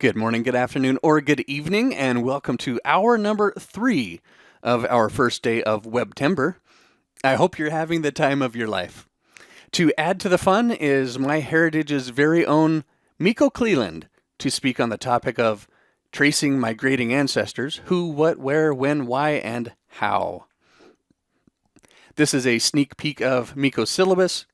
Good morning, good afternoon, or good evening, and welcome to hour number 3 of our first day of Webtember. I hope you're having the time of your life. To add to the fun is MyHeritage's very own Myko Clelland to speak on the topic of tracing migrating ancestors, who, what, where, when, why, and how. This is a sneak peek of Myko's syllabus,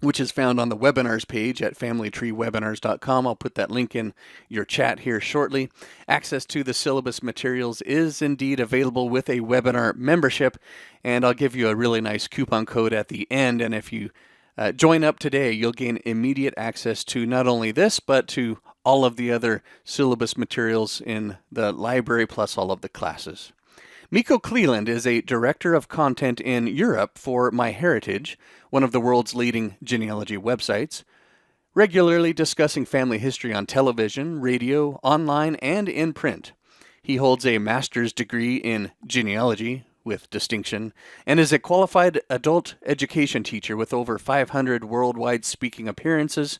which is found on the webinars page at familytreewebinars.com. I'll put that link in your chat here shortly. Access to the syllabus materials is indeed available with a webinar membership, and I'll give you a really nice coupon code at the end. And if you join up today, you'll gain immediate access to not only this, but to all of the other syllabus materials in the library, plus all of the classes. Myko Clelland is a director of content in Europe for MyHeritage, one of the world's leading genealogy websites, regularly discussing family history on television, radio, online, and in print. He holds a master's degree in genealogy with distinction and is a qualified adult education teacher with over 500 worldwide speaking appearances,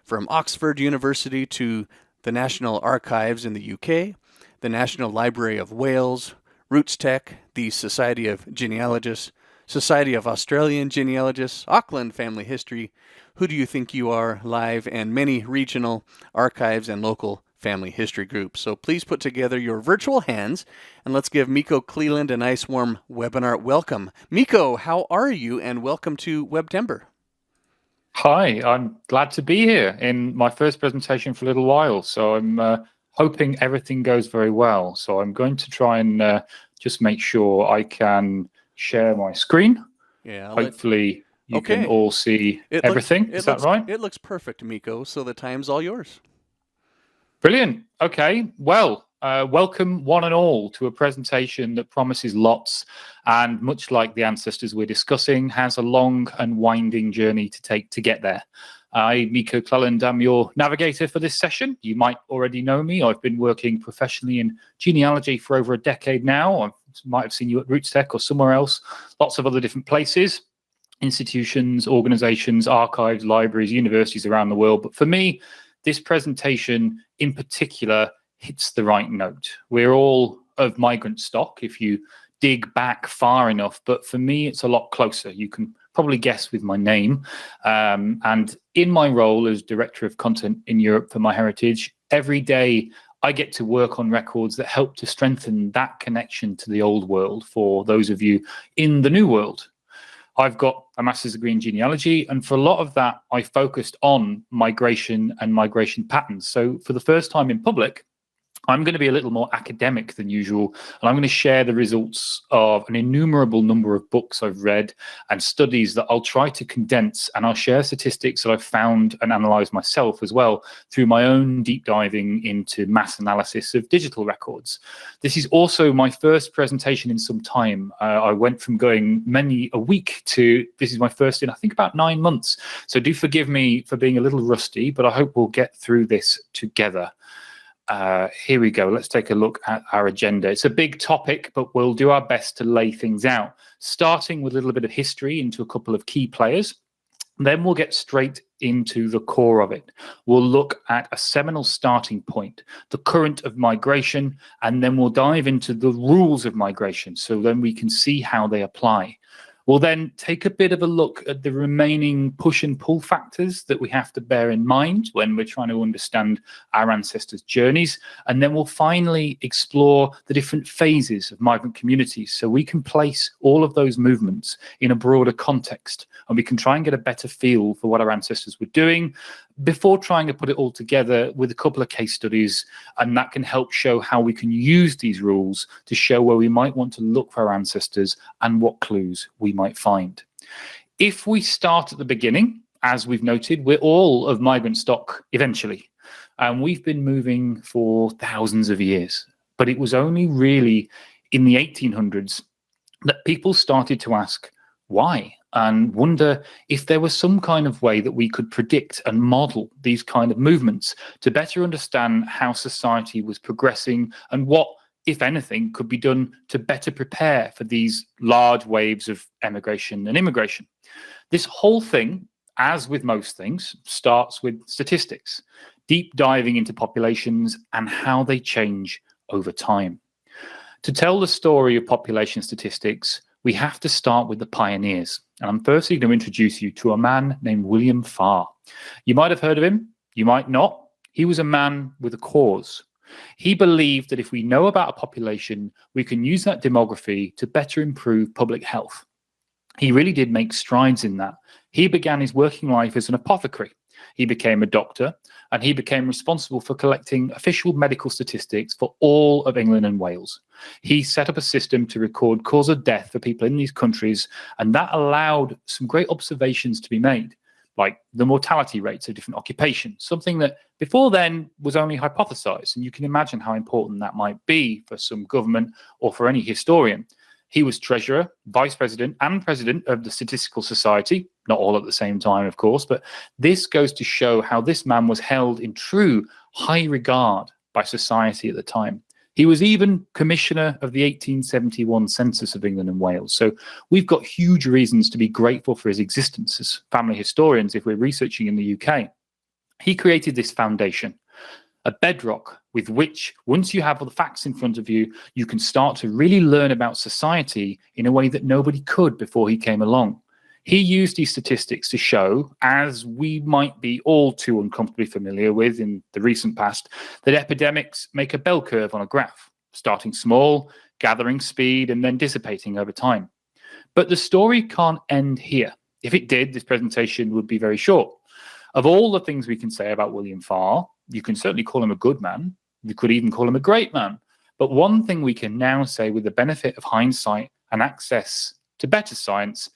from Oxford University to the National Archives in the UK, the National Library of Wales, Roots Tech, the Society of Genealogists, Society of Australian Genealogists, Auckland Family History, Who Do You Think You Are Live, and many regional archives and local family history groups. So please put together your virtual hands and let's give Myko Clelland a nice warm webinar welcome. Myko, how are you, and welcome to Webtember. Hi, I'm glad to be here in my first presentation for a little while. So I'm hoping everything goes very well. So I'm going to try and just make sure I can share my screen. Yeah. Hopefully you can all see everything. Is that right? It looks perfect, Myko. So the time's all yours. Brilliant. Okay. Well, welcome one and all to a presentation that promises lots, and much like the ancestors we're discussing, has a long and winding journey to take to get there. I, Myko Clelland, am your navigator for this session. You might already know me. I've been working professionally in genealogy for over a decade now. I might have seen you at Roots Tech or somewhere else, lots of other different places, institutions, organizations, archives, libraries, universities around the world. But for me, this presentation in particular hits the right note. We're all of migrant stock if you dig back far enough, but for me, it's a lot closer. You can probably guess with my name. And in my role as Director of Content in Europe for MyHeritage, every day I get to work on records that help to strengthen that connection to the old world for those of you in the new world. I've got a master's degree in genealogy, and for a lot of that, I focused on migration and migration patterns. So for the first time in public, I'm going to be a little more academic than usual, and I'm going to share the results of an innumerable number of books I've read and studies that I'll try to condense, and I'll share statistics that I've found and analysed myself as well through my own deep diving into mass analysis of digital records. This is also my first presentation in some time. I went from going many a week to this is my first in, I think, about 9 months. So do forgive me for being a little rusty, but I hope we'll get through this together. Here we go. Let's take a look at our agenda. It's a big topic, but we'll do our best to lay things out, starting with a little bit of history into a couple of key players. Then we'll get straight into the core of it. We'll look at a seminal starting point, the current of migration, and then we'll dive into the rules of migration, so then we can see how they apply. We'll then take a bit of a look at the remaining push and pull factors that we have to bear in mind when we're trying to understand our ancestors' journeys. And then we'll finally explore the different phases of migrant communities, so we can place all of those movements in a broader context, and we can try and get a better feel for what our ancestors were doing before trying to put it all together with a couple of case studies. And that can help show how we can use these rules to show where we might want to look for our ancestors and what clues we might find. If we start at the beginning, as we've noted, we're all of migrant stock eventually, and we've been moving for thousands of years. But it was only really in the 1800s that people started to ask why, and wonder if there was some kind of way that we could predict and model these kind of movements to better understand how society was progressing and what, if anything, could be done to better prepare for these large waves of emigration and immigration. This whole thing, as with most things, starts with statistics. deep diving into populations and how they change over time. To tell the story of population statistics, we have to start with the pioneers. And I'm firstly going to introduce you to a man named William Farr. You might have heard of him, you might not. He was a man with a cause. He believed that if we know about a population, we can use that demography to better improve public health. He really did make strides in that. He began his working life as an apothecary. He became a doctor, and he became responsible for collecting official medical statistics for all of England and Wales. He set up a system to record cause of death for people in these countries, and that allowed some great observations to be made, like the mortality rates of different occupations, something that before then was only hypothesized. And you can imagine how important that might be for some government or for any historian. He was treasurer, vice president, and president of the Statistical Society, not all at the same time, of course, but this goes to show how this man was held in true high regard by society at the time. He was even commissioner of the 1871 census of England and Wales. So we've got huge reasons to be grateful for his existence as family historians if we're researching in the UK. He created this foundation, a bedrock with which, once you have all the facts in front of you, you can start to really learn about society in a way that nobody could before he came along. He used these statistics to show, as we might be all too uncomfortably familiar with in the recent past, that epidemics make a bell curve on a graph, starting small, gathering speed, and then dissipating over time. But the story can't end here. If it did, this presentation would be very short. Of all the things we can say about William Farr, you can certainly call him a good man. You could even call him a great man. But one thing we can now say with the benefit of hindsight and access to better science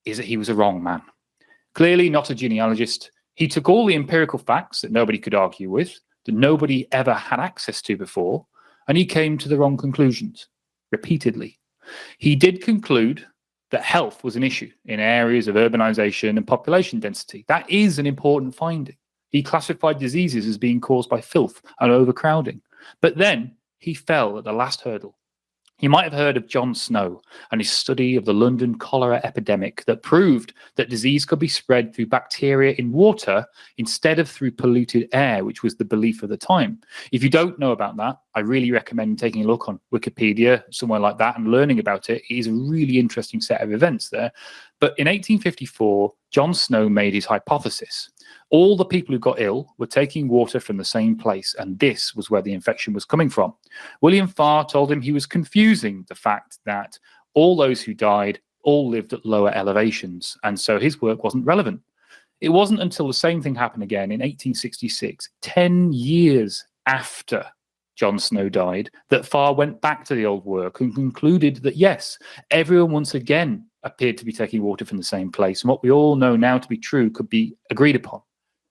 is that he was a wrong man. Clearly not a genealogist. He took all the empirical facts that nobody could argue with, that nobody ever had access to before, and he came to the wrong conclusions, repeatedly. He did conclude that health was an issue in areas of urbanization and population density. That is an important finding. He classified diseases as being caused by filth and overcrowding. But then he fell at the last hurdle. You might have heard of John Snow and his study of the London cholera epidemic that proved that disease could be spread through bacteria in water instead of through polluted air, which was the belief of the time. If you don't know about that, I really recommend taking a look on Wikipedia, somewhere like that, and learning about it. It is a really interesting set of events there. But in 1854, John Snow made his hypothesis. All the people who got ill were taking water from the same place, and this was where the infection was coming from. William Farr told him he was confusing the fact that all those who died all lived at lower elevations, and so his work wasn't relevant. It wasn't until the same thing happened again in 1866, 10 years after John Snow died, that Farr went back to the old work and concluded that, yes, everyone once again appeared to be taking water from the same place, and what we all know now to be true could be agreed upon.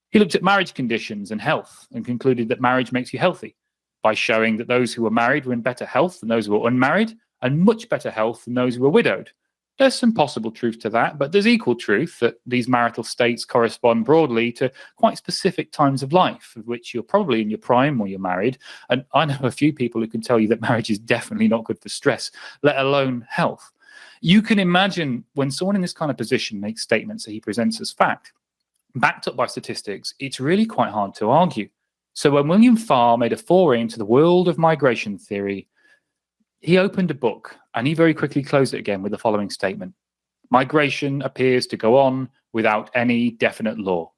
He looked at marriage conditions and health and concluded that marriage makes you healthy by showing that those who were married were in better health than those who were unmarried and much better health than those who were widowed. There's some possible truth to that, but there's equal truth that these marital states correspond broadly to quite specific times of life, of which you're probably in your prime when you're married. And I know a few people who can tell you that marriage is definitely not good for stress, let alone health. You can imagine when someone in this kind of position makes statements that he presents as fact, backed up by statistics, it's really quite hard to argue. So when William Farr made a foray into the world of migration theory, he opened a book and he very quickly closed it again with the following statement: migration appears to go on without any definite law.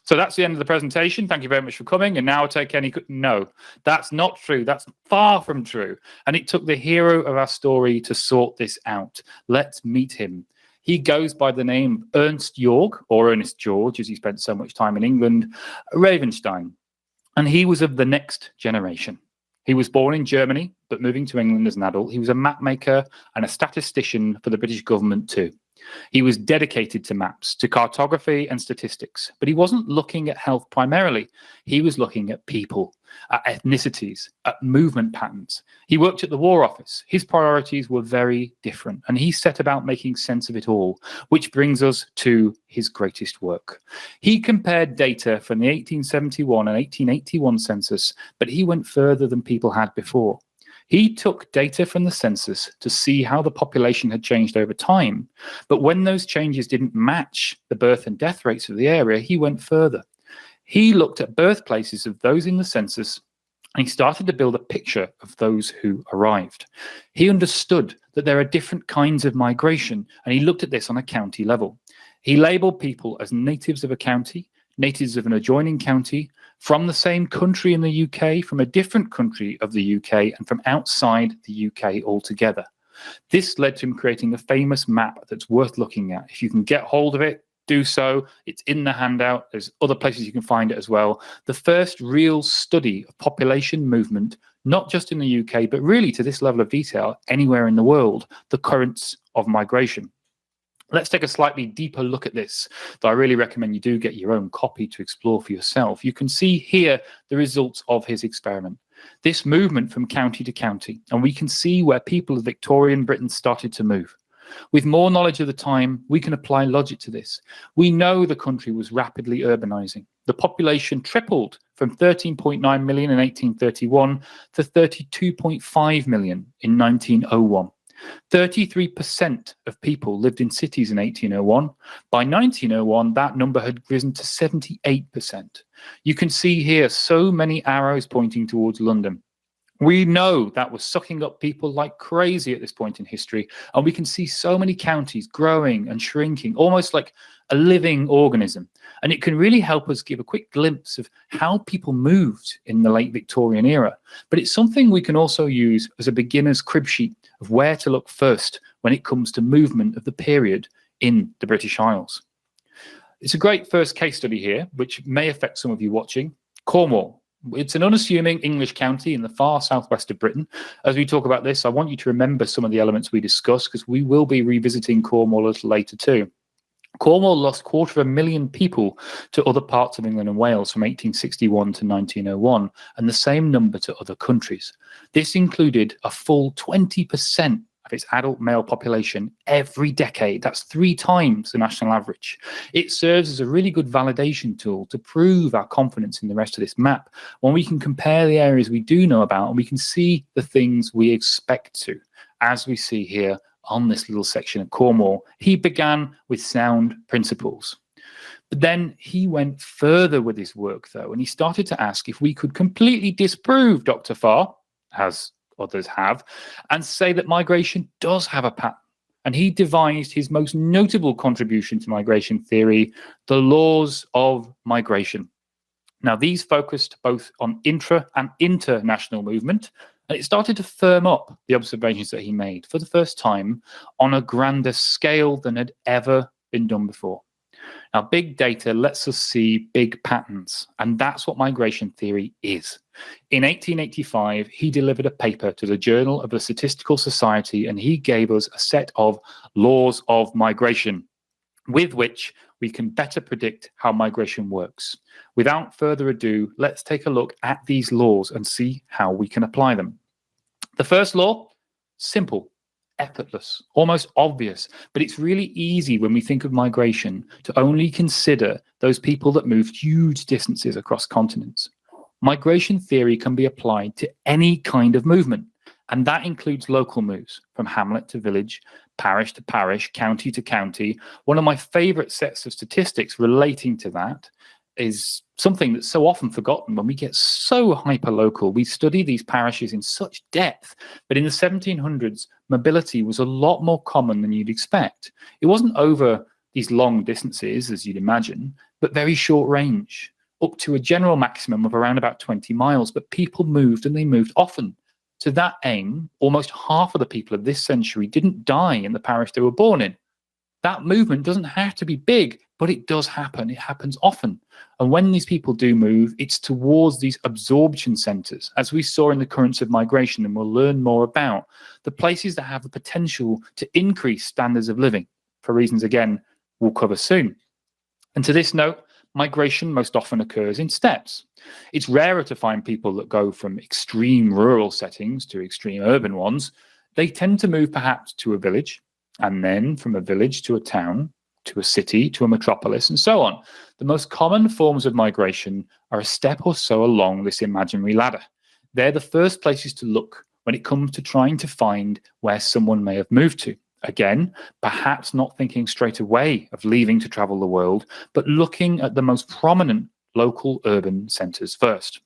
So that's the end of the presentation. Thank you very much for coming. And now I'll take any... No, that's not true. That's far from true. And it took the hero of our story to sort this out. Let's meet him. He goes by the name Ernst Jorg, or Ernest George, as he spent so much time in England, Ravenstein. And he was of the next generation. He was born in Germany, but moving to England as an adult. He was a map maker and a statistician for the British government too. He was dedicated to maps, to cartography and statistics, but he wasn't looking at health primarily. He was looking at people, at ethnicities, at movement patterns. He worked at the War Office. His priorities were very different, and he set about making sense of it all, which brings us to his greatest work. He compared data from the 1871 and 1881 census, but he went further than people had before. He took data from the census to see how the population had changed over time. But when those changes didn't match the birth and death rates of the area, he went further. He looked at birthplaces of those in the census, and he started to build a picture of those who arrived. He understood that there are different kinds of migration, and he looked at this on a county level. He labeled people as natives of a county, natives of an adjoining county, from the same country in the UK, from a different country of the UK, and from outside the UK altogether. This led to him creating a famous map that's worth looking at. If you can get hold of it, do so. It's in the handout. There's other places you can find it as well. The first real study of population movement, not just in the UK, but really to this level of detail anywhere in the world, the currents of migration. Let's take a slightly deeper look at this, though I really recommend you do get your own copy to explore for yourself. You can see here the results of his experiment. This movement from county to county, and we can see where people of Victorian Britain started to move. With more knowledge of the time, we can apply logic to this. We know the country was rapidly urbanizing. The population tripled from 13.9 million in 1831 to 32.5 million in 1901. 33% of people lived in cities in 1801. By 1901, that number had risen to 78%. You can see here so many arrows pointing towards London. We know that was sucking up people like crazy at this point in history, and we can see so many counties growing and shrinking, almost like a living organism. And it can really help us give a quick glimpse of how people moved in the late Victorian era. But it's something we can also use as a beginner's crib sheet of where to look first when it comes to movement of the period in the British Isles. It's a great first case study here, which may affect some of you watching. Cornwall. It's an unassuming English county in the far southwest of Britain. As we talk about this, I want you to remember some of the elements we discussed, because we will be revisiting Cornwall a little later too. Cornwall lost 250,000 people to other parts of England and Wales from 1861 to 1901, and the same number to other countries. This included a full 20% of its adult male population every decade. That's 3 times the national average. It serves as a really good validation tool to prove our confidence in the rest of this map, when we can compare the areas we do know about and we can see the things we expect to, as we see here on this little section of Cornwall. He began with sound principles. But then he went further with his work, though, and he started to ask if we could completely disprove Dr. Farr, as others have, and say that migration does have a pattern. And he devised his most notable contribution to migration theory, the laws of migration. Now, these focused both on intra and international movement, and it started to firm up the observations that he made for the first time on a grander scale than had ever been done before. Now, big data lets us see big patterns, and that's what migration theory is. In 1885, he delivered a paper to the Journal of the Statistical Society, and he gave us a set of laws of migration with which we can better predict how migration works. Without further ado, let's take a look at these laws and see how we can apply them. The first law, simple, effortless, almost obvious, but it's really easy when we think of migration to only consider those people that move huge distances across continents. Migration theory can be applied to any kind of movement, and that includes local moves from hamlet to village, parish to parish, county to county. One of my favorite sets of statistics relating to that is something that's so often forgotten when we get so hyper-local. We study these parishes in such depth, but in the 1700s, mobility was a lot more common than you'd expect. It wasn't over these long distances, as you'd imagine, but very short range, up to a general maximum of around about 20 miles, but people moved, and they moved often. To that aim, almost half of the people of this century didn't die in the parish they were born in. That movement doesn't have to be big, but it does happen. It happens often. And when these people do move, it's towards these absorption centres, as we saw in the currents of migration, and we'll learn more about, the places that have the potential to increase standards of living, for reasons, again, we'll cover soon. And to this note, migration most often occurs in steps. It's rarer to find people that go from extreme rural settings to extreme urban ones. They tend to move perhaps to a village, and then from a village to a town, to a city, to a metropolis, and so on. The most common forms of migration are a step or so along this imaginary ladder. They're the first places to look when it comes to trying to find where someone may have moved to. Again, perhaps not thinking straight away of leaving to travel the world, but looking at the most prominent local urban centres first.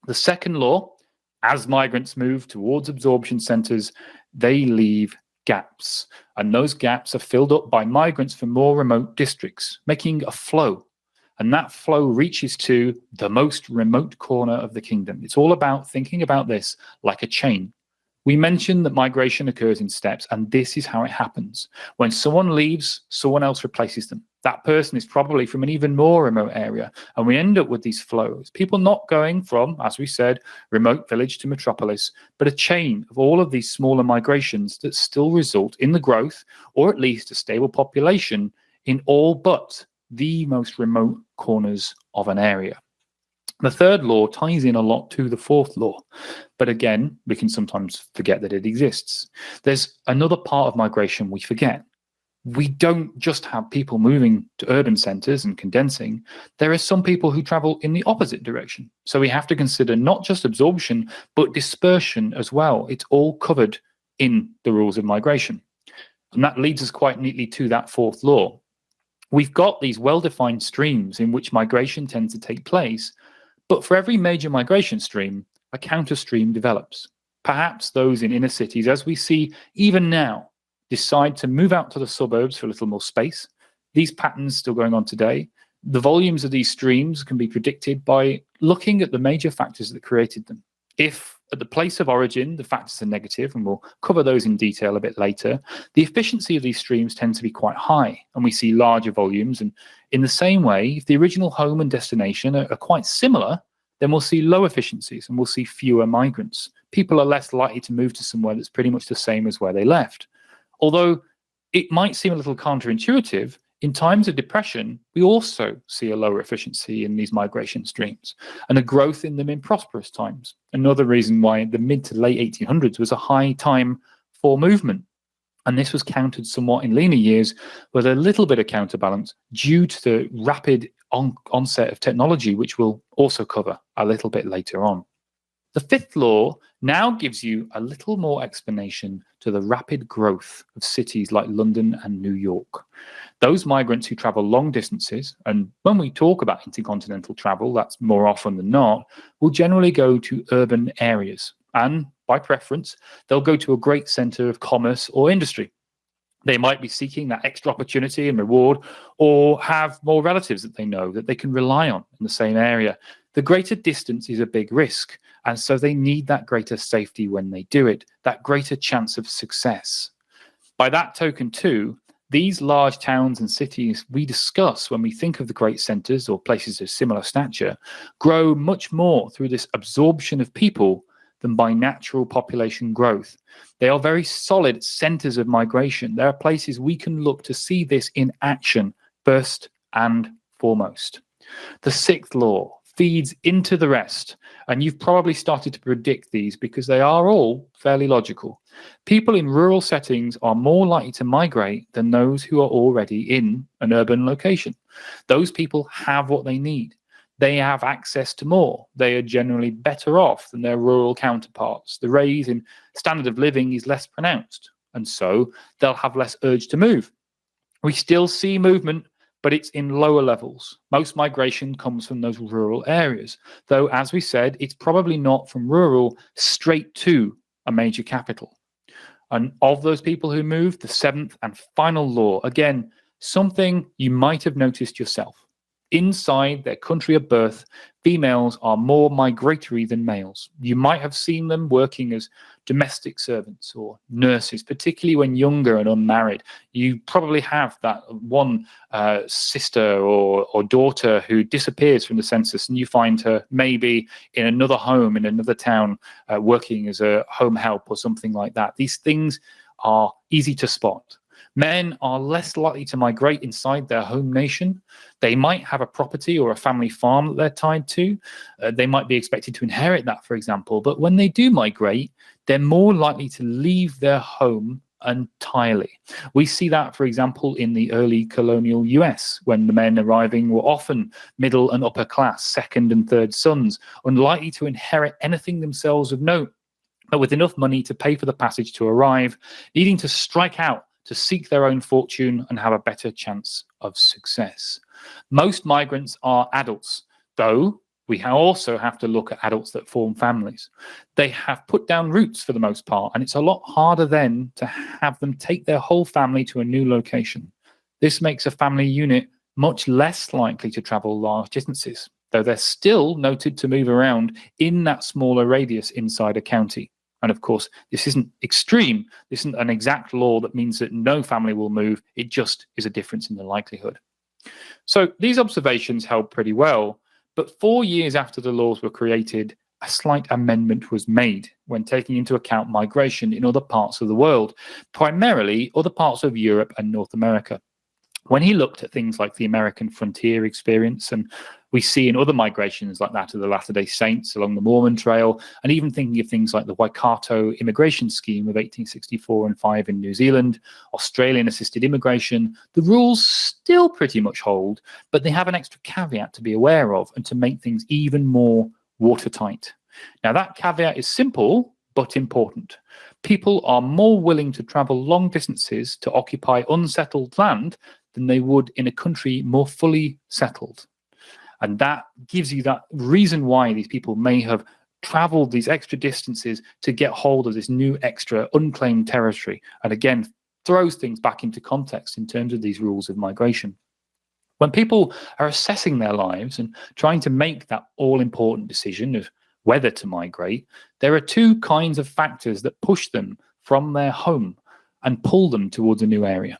The second law, as migrants move towards absorption centres, they leave gaps, and those gaps are filled up by migrants from more remote districts, making a flow. And that flow reaches to the most remote corner of the kingdom. It's all about thinking about this like a chain. We mentioned that migration occurs in steps, and this is how it happens. When someone leaves, someone else replaces them. That person is probably from an even more remote area, and we end up with these flows. People not going from, as we said, remote village to metropolis, but a chain of all of these smaller migrations that still result in the growth, or at least a stable population, in all but the most remote corners of an area. The third law ties in a lot to the fourth law, but again, we can sometimes forget that it exists. There's another part of migration we forget. We don't just have people moving to urban centres and condensing. There are some people who travel in the opposite direction. So we have to consider not just absorption, but dispersion as well. It's all covered in the rules of migration. And that leads us quite neatly to that fourth law. We've got these well-defined streams in which migration tends to take place, but for every major migration stream, a counter stream develops. Perhaps those in inner cities, as we see even now, decide to move out to the suburbs for a little more space. These patterns still going on today. The volumes of these streams can be predicted by looking at the major factors that created them. If at the place of origin, the factors are negative, and we'll cover those in detail a bit later, the efficiency of these streams tends to be quite high, and we see larger volumes. And in the same way, if the original home and destination are quite similar, then we'll see low efficiencies and we'll see fewer migrants. People are less likely to move to somewhere that's pretty much the same as where they left. Although it might seem a little counterintuitive, in times of depression, we also see a lower efficiency in these migration streams and a growth in them in prosperous times. Another reason why the mid to late 1800s was a high time for movement. And this was countered somewhat in leaner years with a little bit of counterbalance due to the rapid onset of technology, which we'll also cover a little bit later on. The fifth law now gives you a little more explanation to the rapid growth of cities like London and New York. Those migrants who travel long distances, and when we talk about intercontinental travel, that's more often than not, will generally go to urban areas. And by preference, they'll go to a great centre of commerce or industry. They might be seeking that extra opportunity and reward, or have more relatives that they know that they can rely on in the same area. The greater distance is a big risk, and so they need that greater safety when they do it, that greater chance of success. By that token too, these large towns and cities we discuss when we think of the great centres or places of similar stature grow much more through this absorption of people than by natural population growth. They are very solid centres of migration. There are places we can look to see this in action first and foremost. The sixth law feeds into the rest, and you've probably started to predict these because they are all fairly logical. People in rural settings are more likely to migrate than those who are already in an urban location. Those people have what they need. They have access to more. They are generally better off than their rural counterparts. The raise in standard of living is less pronounced, and so they'll have less urge to move. We still see movement, but it's in lower levels. Most migration comes from those rural areas, though, as we said, it's probably not from rural straight to a major capital. And of those people who move, the seventh and final law, again, something you might have noticed yourself. Inside their country of birth, females are more migratory than males. You might have seen them working as domestic servants or nurses, particularly when younger and unmarried. You probably have that one sister or daughter who disappears from the census, and you find her maybe in another home, in another town, working as a home help or something like that. These things are easy to spot. Men are less likely to migrate inside their home nation. They might have a property or a family farm that they're tied to. They might be expected to inherit that, for example. But when they do migrate, they're more likely to leave their home entirely. We see that, for example, in the early colonial US, when the men arriving were often middle and upper class, second and third sons, unlikely to inherit anything themselves of note, but with enough money to pay for the passage to arrive, needing to strike out to seek their own fortune and have a better chance of success. Most migrants are adults. Though we also have to look at adults that form families. They have put down roots for the most part, and it's a lot harder then to have them take their whole family to a new location. This makes a family unit much less likely to travel large distances, though they're still noted to move around in that smaller radius inside a county. And of course, this isn't extreme. This isn't an exact law that means that no family will move. It just is a difference in the likelihood. So these observations held pretty well. But 4 years after the laws were created, a slight amendment was made when taking into account migration in other parts of the world, primarily other parts of Europe and North America. When he looked at things like the American frontier experience, and we see in other migrations like that of the Latter-day Saints along the Mormon Trail, and even thinking of things like the Waikato immigration scheme of 1864 and 5 in New Zealand, Australian assisted immigration, the rules still pretty much hold, but they have an extra caveat to be aware of and to make things even more watertight. Now that caveat is simple, but important. People are more willing to travel long distances to occupy unsettled land than they would in a country more fully settled. And that gives you that reason why these people may have traveled these extra distances to get hold of this new extra unclaimed territory. And again, throws things back into context in terms of these rules of migration. When people are assessing their lives and trying to make that all-important decision of whether to migrate, there are two kinds of factors that push them from their home and pull them towards a new area.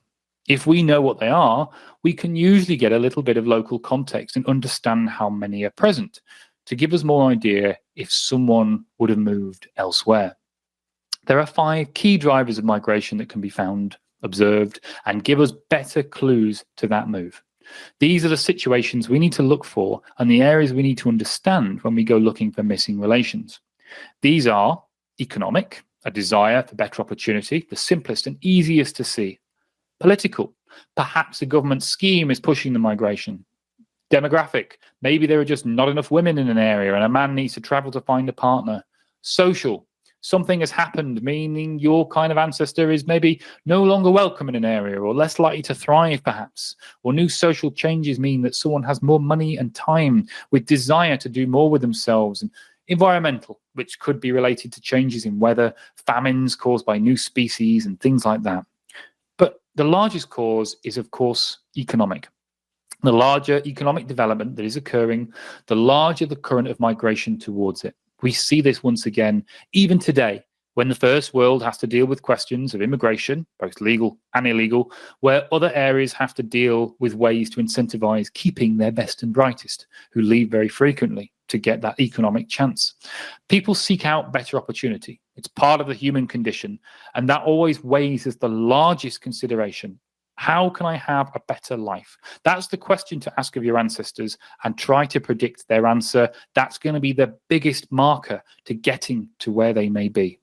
If we know what they are, we can usually get a little bit of local context and understand how many are present to give us more idea if someone would have moved elsewhere. There are 5 key drivers of migration that can be found, observed, and give us better clues to that move. These are the situations we need to look for and the areas we need to understand when we go looking for missing relations. These are economic, a desire for better opportunity, the simplest and easiest to see. Political, perhaps a government scheme is pushing the migration. Demographic, maybe there are just not enough women in an area and a man needs to travel to find a partner. Social, something has happened, meaning your kind of ancestor is maybe no longer welcome in an area or less likely to thrive perhaps. Or new social changes mean that someone has more money and time with desire to do more with themselves. And environmental, which could be related to changes in weather, famines caused by new species and things like that. But the largest cause is, of course, economic. The larger economic development that is occurring, the larger the current of migration towards it. We see this once again, even today, when the first world has to deal with questions of immigration, both legal and illegal, where other areas have to deal with ways to incentivize keeping their best and brightest, who leave very frequently to get that economic chance. People seek out better opportunity. It's part of the human condition, and that always weighs as the largest consideration. How can I have a better life? That's the question to ask of your ancestors and try to predict their answer. That's going to be the biggest marker to getting to where they may be.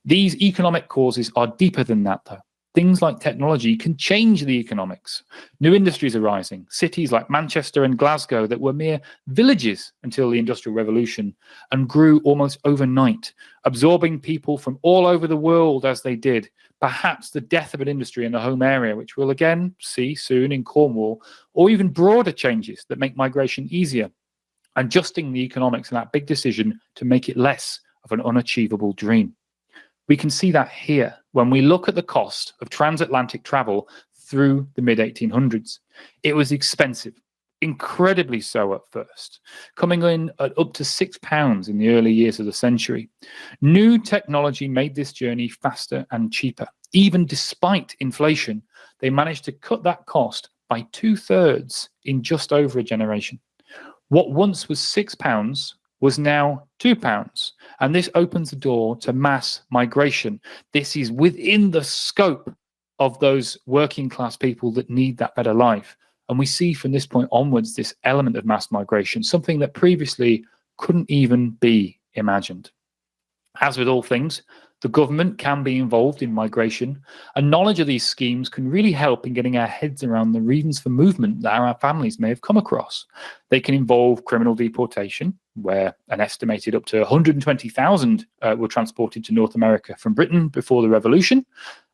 These economic causes are deeper than that, though. Things like technology can change the economics. New industries are rising. Cities like Manchester and Glasgow that were mere villages until the Industrial Revolution and grew almost overnight, absorbing people from all over the world as they did. Perhaps the death of an industry in the home area, which we'll again see soon in Cornwall, or even broader changes that make migration easier, adjusting the economics in that big decision to make it less of an unachievable dream. We can see that here when we look at the cost of transatlantic travel through the mid-1800s. It was expensive, incredibly so at first, coming in at up to £6 in the early years of the century. New technology made this journey faster and cheaper. Even despite inflation, they managed to cut that cost by 2/3 in just over a generation. What once was £6 was now £2. And this opens the door to mass migration. This is within the scope of those working class people that need that better life. And we see from this point onwards this element of mass migration, something that previously couldn't even be imagined. As with all things, the government can be involved in migration, and knowledge of these schemes can really help in getting our heads around the reasons for movement that our families may have come across. They can involve criminal deportation, where an estimated up to 120,000 were transported to North America from Britain before the Revolution,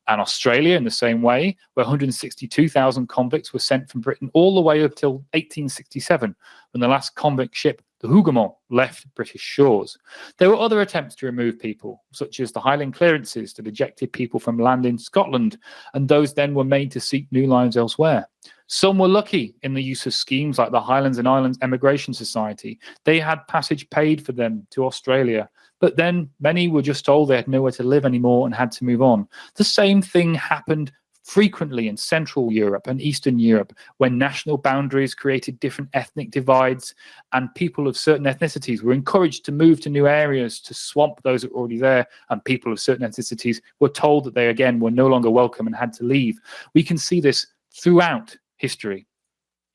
And Australia in the same way, where 162,000 convicts were sent from Britain all the way up till 1867, when the last convict ship, the Hougoumont, left British shores. There were other attempts to remove people, such as the Highland clearances that ejected people from land in Scotland, and those then were made to seek new lives elsewhere. Some were lucky in the use of schemes like the Highlands and Islands Emigration Society. They had passage paid for them to Australia, but then many were just told they had nowhere to live anymore and had to move on. The same thing happened frequently in Central Europe and Eastern Europe, when national boundaries created different ethnic divides, and people of certain ethnicities were encouraged to move to new areas to swamp those that were already there, and people of certain ethnicities were told that they again were no longer welcome and had to leave. We can see this throughout history.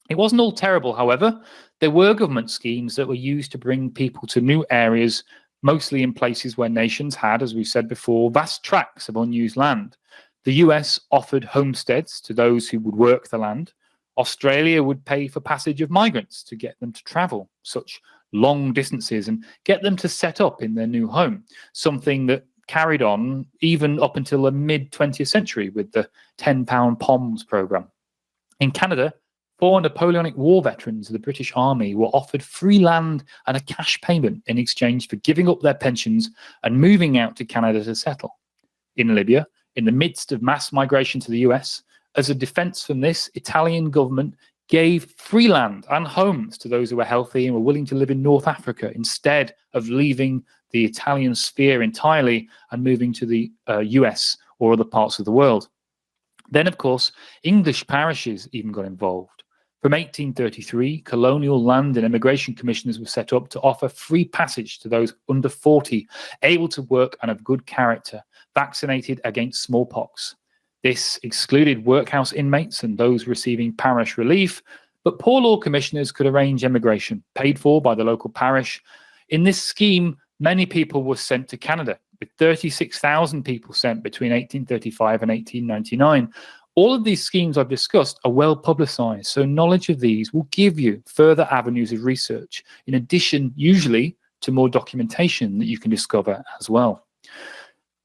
It wasn't all terrible, however. There were government schemes that were used to bring people to new areas, mostly in places where nations had, as we've said before, vast tracts of unused land. The US offered homesteads to those who would work the land. Australia would pay for passage of migrants to get them to travel such long distances and get them to set up in their new home, something that carried on even up until the mid-20th century with the £10 POMS programme. In Canada, 4 Napoleonic War veterans of the British Army were offered free land and a cash payment in exchange for giving up their pensions and moving out to Canada to settle. In Libya, in the midst of mass migration to the US, as a defense from this, Italian government gave free land and homes to those who were healthy and were willing to live in North Africa instead of leaving the Italian sphere entirely and moving to the US or other parts of the world. Then, of course, English parishes even got involved. From 1833, colonial land and immigration commissioners were set up to offer free passage to those under 40, able to work and of good character, vaccinated against smallpox. This excluded workhouse inmates and those receiving parish relief, but poor law commissioners could arrange emigration, paid for by the local parish. In this scheme, many people were sent to Canada, with 36,000 people sent between 1835 and 1899. All of these schemes I've discussed are well publicized, so knowledge of these will give you further avenues of research, in addition, usually, to more documentation that you can discover as well.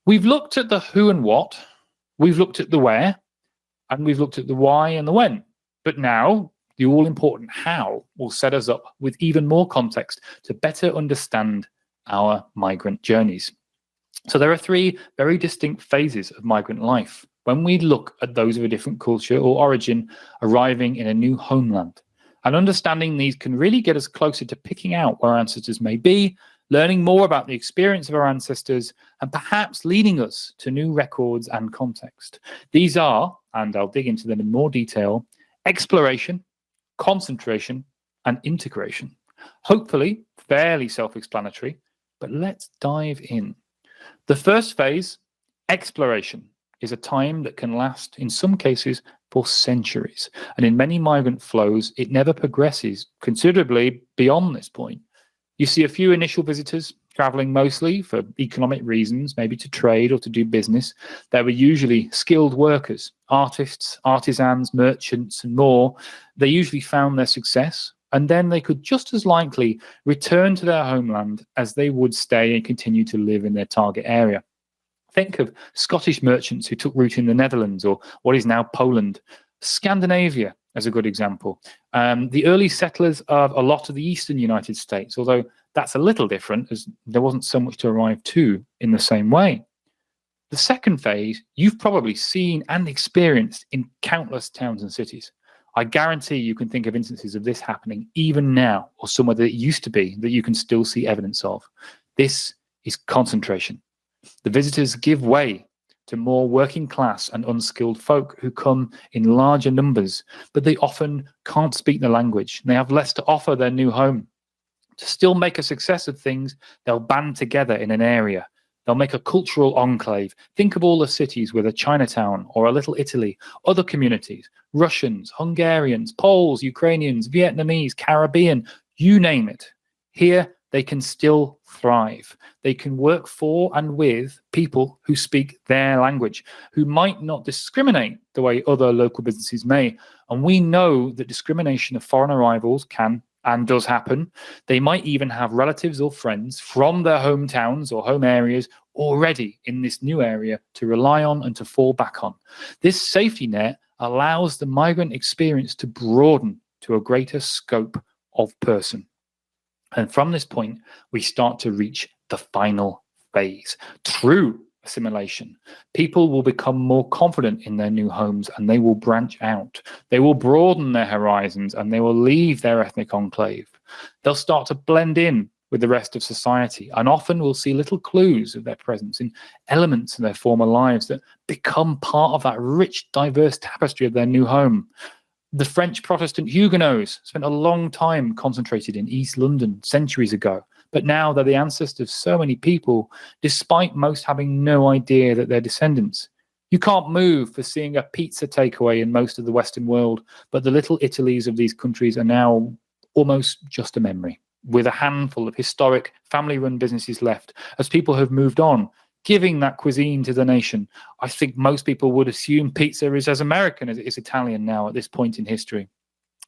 We've looked at the who and what, we've looked at the where, and we've looked at the why and the when. But now, the all-important how will set us up with even more context to better understand our migrant journeys. So there are 3 very distinct phases of migrant life when we look at those of a different culture or origin arriving in a new homeland. And understanding these can really get us closer to picking out where our ancestors may be, learning more about the experience of our ancestors, and perhaps leading us to new records and context. These are, and I'll dig into them in more detail, exploration, concentration, and integration. Hopefully, fairly self-explanatory, but let's dive in. The first phase, exploration, is a time that can last, in some cases, for centuries. And in many migrant flows, it never progresses considerably beyond this point. You see a few initial visitors traveling mostly for economic reasons, maybe to trade or to do business. They were usually skilled workers, artists, artisans, merchants, and more. They usually found their success, and then they could just as likely return to their homeland as they would stay and continue to live in their target area. Think of Scottish merchants who took root in the Netherlands or what is now Poland. Scandinavia as a good example. The early settlers of a lot of the eastern United States, although that's a little different as there wasn't so much to arrive to in the same way. The second phase, you've probably seen and experienced in countless towns and cities. I guarantee you can think of instances of this happening even now, or somewhere that it used to be that you can still see evidence of. This is concentration. The visitors give way to more working class and unskilled folk who come in larger numbers, but they often can't speak the language. They have less to offer their new home. To still make a success of things, they'll band together in an area. They'll make a cultural enclave. Think of all the cities with a Chinatown or a Little Italy, other communities, Russians, Hungarians, Poles, Ukrainians, Vietnamese, Caribbean, you name it. Here, they can still thrive. They can work for and with people who speak their language, who might not discriminate the way other local businesses may. And we know that discrimination of foreign arrivals can and does happen. They might even have relatives or friends from their hometowns or home areas already in this new area to rely on and to fall back on. This safety net allows the migrant experience to broaden to a greater scope of person. And from this point, we start to reach the final phase. True assimilation. People will become more confident in their new homes and they will branch out. They will broaden their horizons and they will leave their ethnic enclave. They'll start to blend in with the rest of society, and often we'll see little clues of their presence in elements of their former lives that become part of that rich, diverse tapestry of their new home. The French Protestant Huguenots spent a long time concentrated in East London centuries ago, but now they're the ancestors of so many people, despite most having no idea that they're descendants. You can't move for seeing a pizza takeaway in most of the Western world, but the little Italys of these countries are now almost just a memory, with a handful of historic family-run businesses left as people have moved on, giving that cuisine to the nation. I think most people would assume pizza is as American as it is Italian now at this point in history.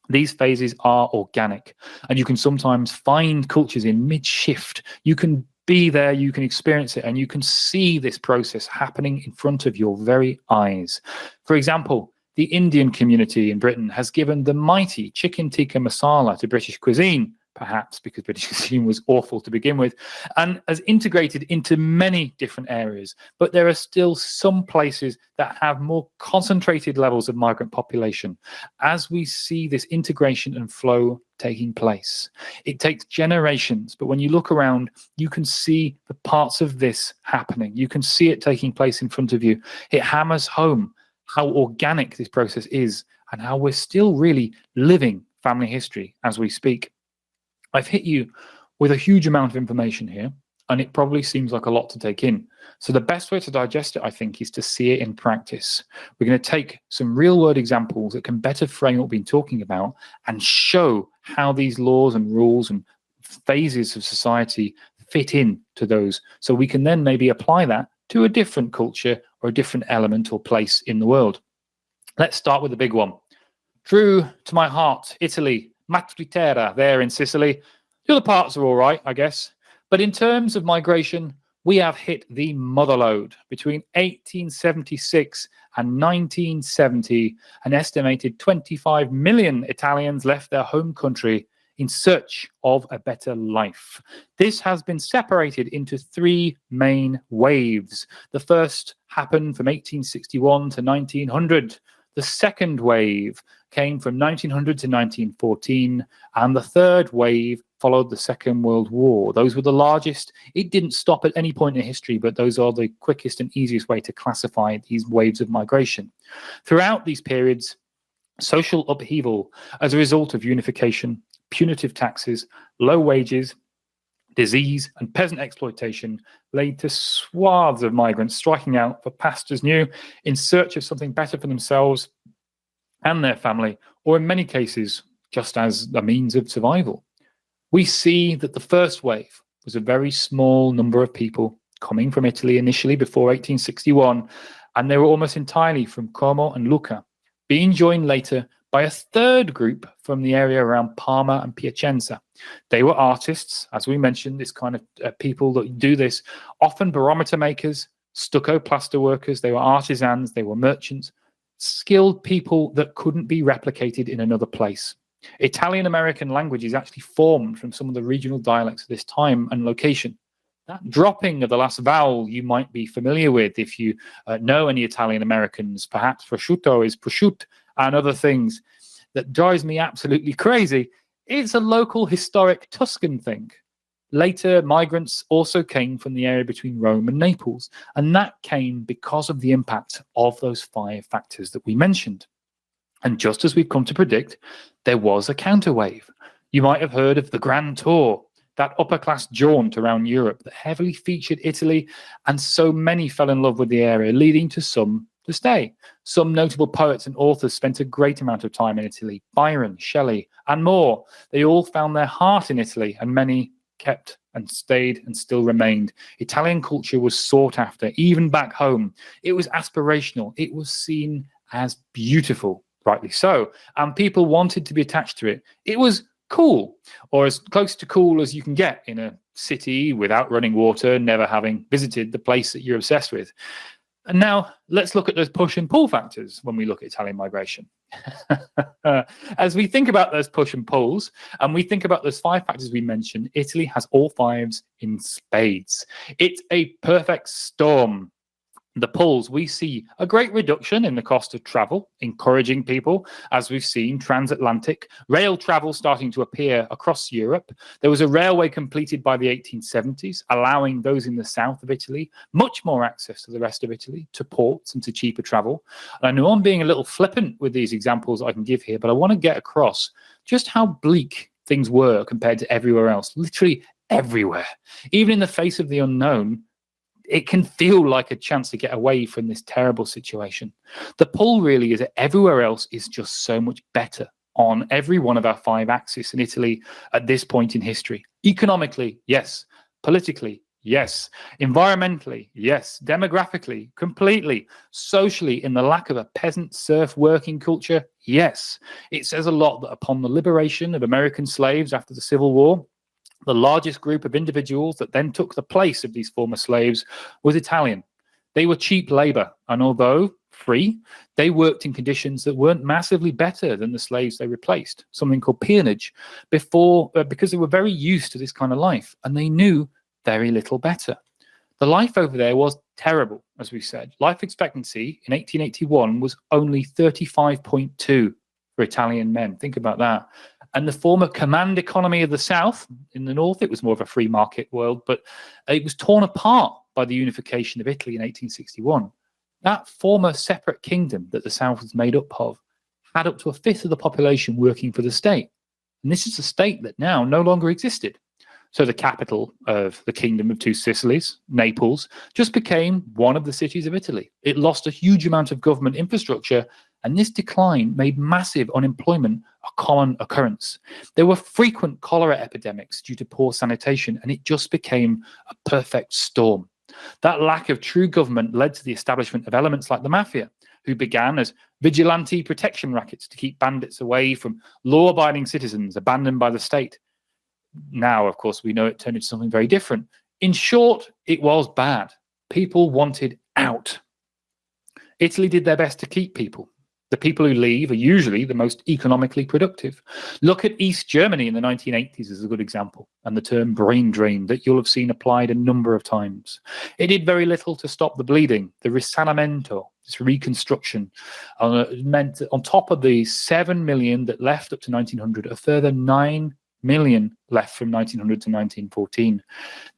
These phases are organic, and you can sometimes find cultures in mid-shift. You can be there, you can experience it, and you can see this process happening in front of your very eyes. For example, the Indian community in Britain has given the mighty chicken tikka masala to British cuisine, perhaps because British cuisine was awful to begin with, and has integrated into many different areas. But there are still some places that have more concentrated levels of migrant population as we see this integration and flow taking place. It takes generations, but when you look around, you can see the parts of this happening. You can see it taking place in front of you. It hammers home how organic this process is and how we're still really living family history as we speak. I've hit you with a huge amount of information here, and it probably seems like a lot to take in. So the best way to digest it, I think, is to see it in practice. We're going to take some real-world examples that can better frame what we've been talking about and show how these laws and rules and phases of society fit in to those, so we can then maybe apply that to a different culture or a different element or place in the world. Let's start with the big one. True to my heart, Italy, Matritera there in Sicily. The other parts are all right, I guess. But in terms of migration, we have hit the motherlode. Between 1876 and 1970, an estimated 25 million Italians left their home country in search of a better life. This has been separated into three main waves. The first happened from 1861 to 1900. The second wave came from 1900 to 1914, and the third wave followed the Second World War. Those were the largest. It didn't stop at any point in history, but those are the quickest and easiest way to classify these waves of migration. Throughout these periods, social upheaval as a result of unification, punitive taxes, low wages, disease, and peasant exploitation led to swaths of migrants striking out for pastures new in search of something better for themselves and their family, or in many cases, just as a means of survival. We see that the first wave was a very small number of people coming from Italy initially before 1861, and they were almost entirely from Como and Lucca, being joined later by a third group from the area around Parma and Piacenza. They were artists, as we mentioned, this kind of people that do this, often barometer makers, stucco plaster workers, they were artisans, they were merchants, skilled people that couldn't be replicated in another place. Italian-American language is actually formed from some of the regional dialects of this time and location. That dropping of the last vowel you might be familiar with if you know any Italian-Americans. Perhaps prosciutto is prosciut and other things. That drives me absolutely crazy. It's a local historic Tuscan thing. Later, migrants also came from the area between Rome and Naples, and that came because of the impact of those five factors that we mentioned. And just as we've come to predict, there was a counterwave. You might have heard of the Grand Tour, that upper-class jaunt around Europe that heavily featured Italy, and so many fell in love with the area, leading to some to stay. Some notable poets and authors spent a great amount of time in Italy, Byron, Shelley, and more. They all found their heart in Italy, and many kept and stayed and still remained. Italian culture was sought after, even back home. It was aspirational. It was seen as beautiful, rightly so, and people wanted to be attached to it. It was cool, or as close to cool as you can get in a city without running water, never having visited the place that you're obsessed with. And now let's look at those push and pull factors when we look at Italian migration. As we think about those push and pulls, and we think about those 5 factors we mentioned, Italy has all 5s in spades. It's a perfect storm. The pulls, we see a great reduction in the cost of travel, encouraging people, as we've seen, transatlantic rail travel starting to appear across Europe. There was a railway completed by the 1870s, allowing those in the south of Italy much more access to the rest of Italy, to ports and to cheaper travel. And I know I'm being a little flippant with these examples I can give here, but I want to get across just how bleak things were compared to everywhere else, literally everywhere. Even in the face of the unknown, it can feel like a chance to get away from this terrible situation. The pull really is that everywhere else is just so much better on every one of our 5 axes in Italy at this point in history. Economically, yes. Politically, yes. Environmentally, yes. Demographically, completely. Socially, in the lack of a peasant-serf working culture, yes. It says a lot that upon the liberation of American slaves after the Civil War, the largest group of individuals that then took the place of these former slaves was Italian. They were cheap labor, and although free, they worked in conditions that weren't massively better than the slaves they replaced, something called peonage, because they were very used to this kind of life, and they knew very little better. The life over there was terrible, as we said. Life expectancy in 1881 was only 35.2 for Italian men. Think about that. And the former command economy of the South, in the North, it was more of a free market world, but it was torn apart by the unification of Italy in 1861. That former separate kingdom that the South was made up of had up to 1/5 of the population working for the state. And this is a state that now no longer existed. So the capital of the Kingdom of Two Sicilies, Naples, just became one of the cities of Italy. It lost a huge amount of government infrastructure, and this decline made massive unemployment a common occurrence. There were frequent cholera epidemics due to poor sanitation, and it just became a perfect storm. That lack of true government led to the establishment of elements like the mafia, who began as vigilante protection rackets to keep bandits away from law-abiding citizens abandoned by the state. Now, of course, we know it turned into something very different. In short, it was bad. People wanted out. Italy did their best to keep people. The people who leave are usually the most economically productive. Look at East Germany in the 1980s as a good example, and the term brain drain that you'll have seen applied a number of times. It did very little to stop the bleeding, the risanamento, this reconstruction. Meant on top of the 7 million that left up to 1900, a further 9 million left from 1900 to 1914.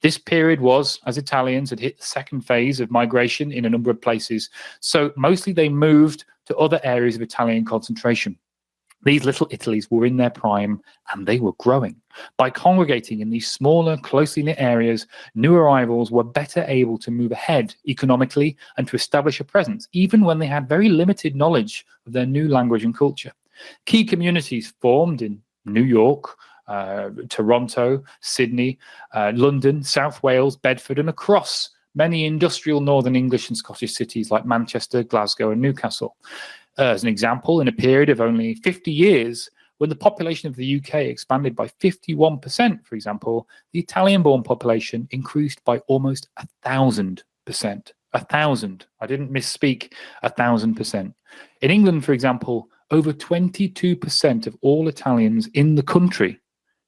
This period was, as Italians had hit the second phase of migration in a number of places, so mostly they moved to other areas of Italian concentration. These little Italies were in their prime, and they were growing. By congregating in these smaller, closely knit areas, new arrivals were better able to move ahead economically and to establish a presence, even when they had very limited knowledge of their new language and culture. Key communities formed in New York, Toronto, Sydney, London, South Wales, Bedford, and across many industrial northern English and Scottish cities like Manchester, Glasgow, and Newcastle. As an example, in a period of only 50 years, when the population of the UK expanded by 51%, for example, the Italian-born population increased by almost 1,000%. 1,000. I didn't misspeak. 1,000%. In England, for example, over 22% of all Italians in the country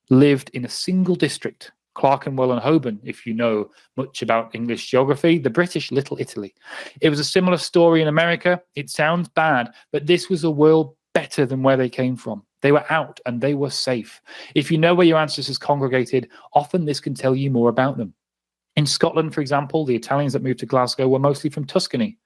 lived in a single district, Clerkenwell and Holborn, if you know much about English geography, the British Little Italy. It was a similar story in America. It sounds bad, but this was a world better than where they came from. They were out and they were safe. If you know where your ancestors congregated, often this can tell you more about them. In Scotland, for example, the Italians that moved to Glasgow were mostly from Tuscany.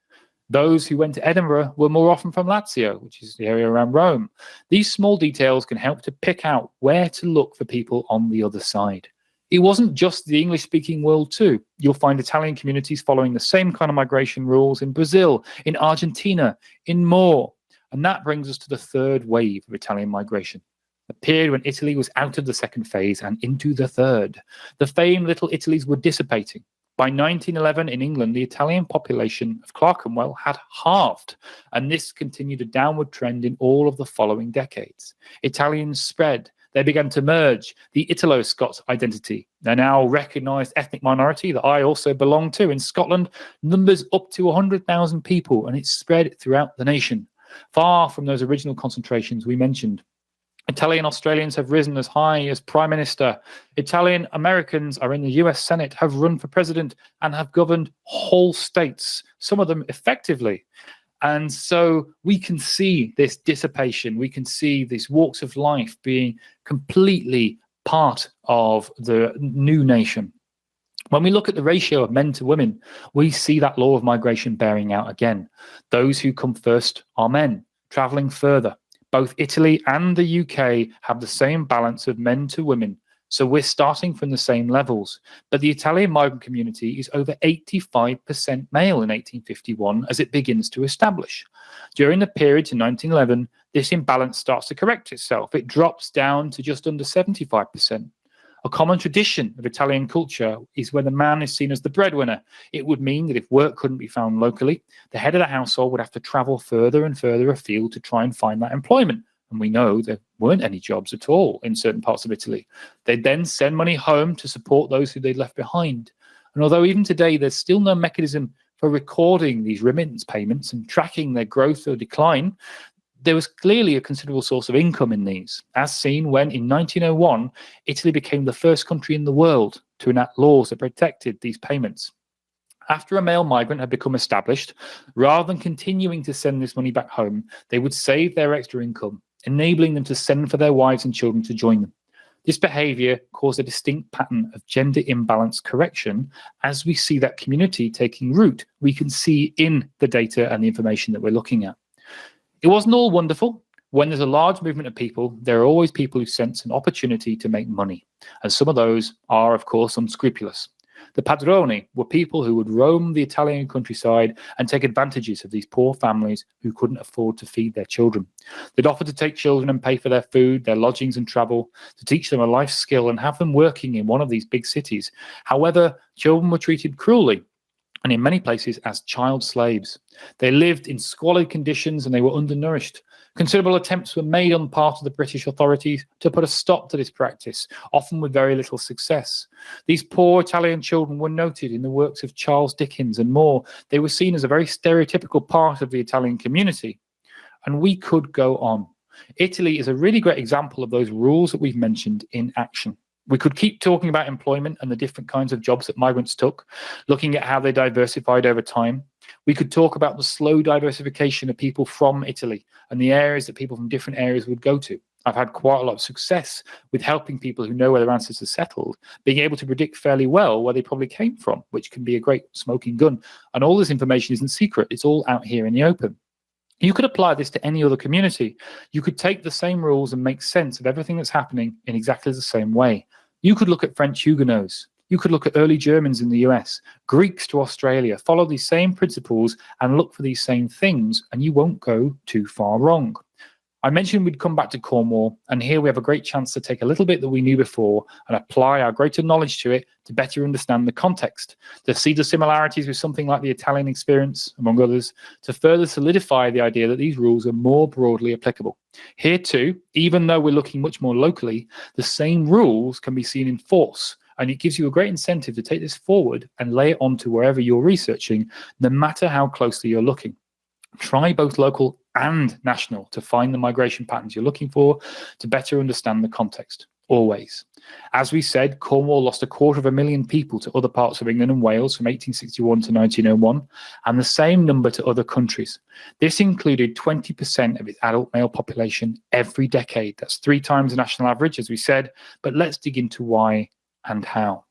Those who went to Edinburgh were more often from Lazio, which is the area around Rome. These small details can help to pick out where to look for people on the other side. It wasn't just the English-speaking world too. You'll find Italian communities following the same kind of migration rules in Brazil, in Argentina, in more. And that brings us to the third wave of Italian migration, a period when Italy was out of the second phase and into the third. The famed Little Italies were dissipating. By 1911 in England, the Italian population of Clerkenwell had halved, and this continued a downward trend in all of the following decades. Italians spread. They began to merge the Italo-Scots identity. They're now a recognised ethnic minority that I also belong to in Scotland, numbers up to 100,000 people, and it's spread throughout the nation, far from those original concentrations we mentioned. Italian Australians have risen as high as Prime Minister. Italian Americans are in the US Senate, have run for president, and have governed whole states, some of them effectively. And so we can see this dissipation. We can see these walks of life being completely part of the new nation. When we look at the ratio of men to women, we see that law of migration bearing out again. Those who come first are men, traveling further. Both Italy and the UK have the same balance of men to women, so we're starting from the same levels. But the Italian migrant community is over 85% male in 1851 as it begins to establish. During the period to 1911, this imbalance starts to correct itself. It drops down to just under 75%. A common tradition of Italian culture is where the man is seen as the breadwinner. It would mean that if work couldn't be found locally, the head of the household would have to travel further and further afield to try and find that employment. And we know there weren't any jobs at all in certain parts of Italy. They'd then send money home to support those who they'd left behind. And although even today there's still no mechanism for recording these remittance payments and tracking their growth or decline, there was clearly a considerable source of income in these, as seen when in 1901, Italy became the first country in the world to enact laws that protected these payments. After a male migrant had become established, rather than continuing to send this money back home, they would save their extra income, enabling them to send for their wives and children to join them. This behavior caused a distinct pattern of gender imbalance correction. As we see that community taking root, we can see in the data and the information that we're looking at. It wasn't all wonderful. When there's a large movement of people, there are always people who sense an opportunity to make money. And some of those are, of course, unscrupulous. The padroni were people who would roam the Italian countryside and take advantages of these poor families who couldn't afford to feed their children. They'd offer to take children and pay for their food, their lodgings and travel, to teach them a life skill and have them working in one of these big cities. However, children were treated cruelly, and in many places as child slaves. They lived in squalid conditions and they were undernourished. Considerable attempts were made on the part of the British authorities to put a stop to this practice, often with very little success. These poor Italian children were noted in the works of Charles Dickens and more. They were seen as a very stereotypical part of the Italian community. And we could go on. Italy is a really great example of those rules that we've mentioned in action. We could keep talking about employment and the different kinds of jobs that migrants took, looking at how they diversified over time. We could talk about the slow diversification of people from Italy and the areas that people from different areas would go to. I've had quite a lot of success with helping people who know where their ancestors settled, being able to predict fairly well where they probably came from, which can be a great smoking gun. And all this information isn't secret. It's all out here in the open. You could apply this to any other community. You could take the same rules and make sense of everything that's happening in exactly the same way. You could look at French Huguenots. You could look at early Germans in the US, Greeks to Australia, follow these same principles and look for these same things, and you won't go too far wrong. I mentioned we'd come back to Cornwall, and here we have a great chance to take a little bit that we knew before and apply our greater knowledge to it to better understand the context, to see the similarities with something like the Italian experience, among others, to further solidify the idea that these rules are more broadly applicable. Here too, even though we're looking much more locally, the same rules can be seen in force, and it gives you a great incentive to take this forward and lay it onto wherever you're researching, no matter how closely you're looking. Try both local and national to find the migration patterns you're looking for to better understand the context, always. As we said, Cornwall lost 250,000 people to other parts of England and Wales from 1861 to 1901, and the same number to other countries. This included 20% of its adult male population every decade. That's 3 times the national average, as we said, but let's dig into why and how.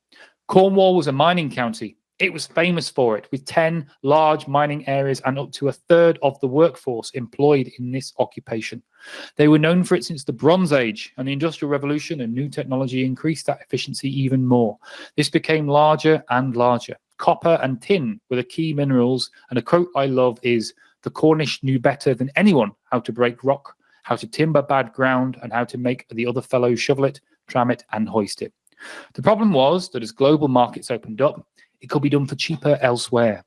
Cornwall was a mining county. It was famous for it, with 10 large mining areas and up to a third of the workforce employed in this occupation. They were known for it since the Bronze Age, and the Industrial Revolution and new technology increased that efficiency even more. This became larger and larger. Copper and tin were the key minerals, and a quote I love is, "The Cornish knew better than anyone how to break rock, how to timber bad ground, and how to make the other fellows shovel it, tram it, and hoist it." The problem was that as global markets opened up, it could be done for cheaper elsewhere.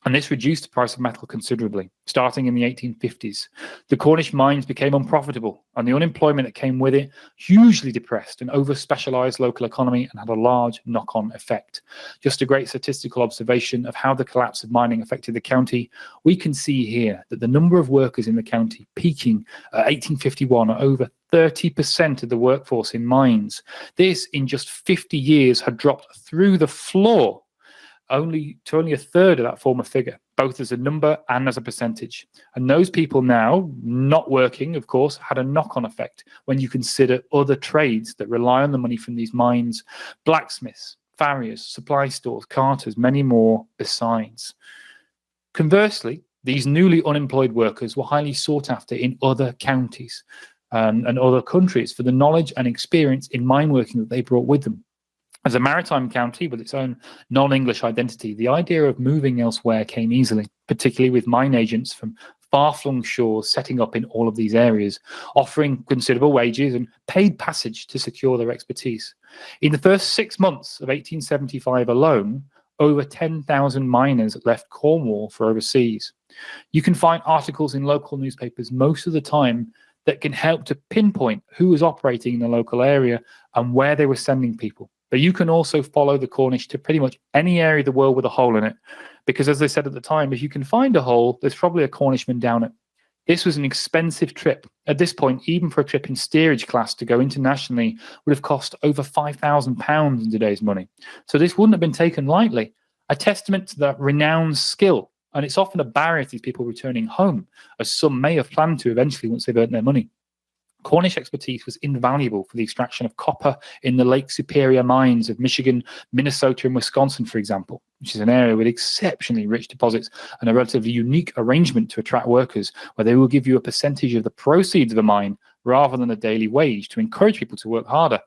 And this reduced the price of metal considerably, starting in the 1850s. The Cornish mines became unprofitable, and the unemployment that came with it hugely depressed an over-specialised local economy and had a large knock-on effect. Just a great statistical observation of how the collapse of mining affected the county. We can see here that the number of workers in the county peaking at 1851 at over 30% of the workforce in mines. This, in just 50 years, had dropped through the floor only a third of that former figure, both as a number and as a percentage. And those people now not working, of course, had a knock-on effect when you consider other trades that rely on the money from these mines: blacksmiths, farriers, supply stores, carters, many more besides. Conversely, these newly unemployed workers were highly sought after in other counties and other countries for the knowledge and experience in mine working that they brought with them. As a maritime county with its own non-English identity, the idea of moving elsewhere came easily, particularly with mine agents from far-flung shores setting up in all of these areas, offering considerable wages and paid passage to secure their expertise. In the first 6 months of 1875 alone, over 10,000 miners left Cornwall for overseas. You can find articles in local newspapers most of the time that can help to pinpoint who was operating in the local area and where they were sending people. But you can also follow the Cornish to pretty much any area of the world with a hole in it. Because as they said at the time, if you can find a hole, there's probably a Cornishman down it. This was an expensive trip. At this point, even for a trip in steerage class to go internationally would have cost over £5,000 in today's money. So this wouldn't have been taken lightly. A testament to that renowned skill. And it's often a barrier to these people returning home, as some may have planned to eventually once they've earned their money. Cornish expertise was invaluable for the extraction of copper in the Lake Superior mines of Michigan, Minnesota, and Wisconsin, for example, which is an area with exceptionally rich deposits and a relatively unique arrangement to attract workers, where they will give you a percentage of the proceeds of a mine rather than a daily wage to encourage people to work harder.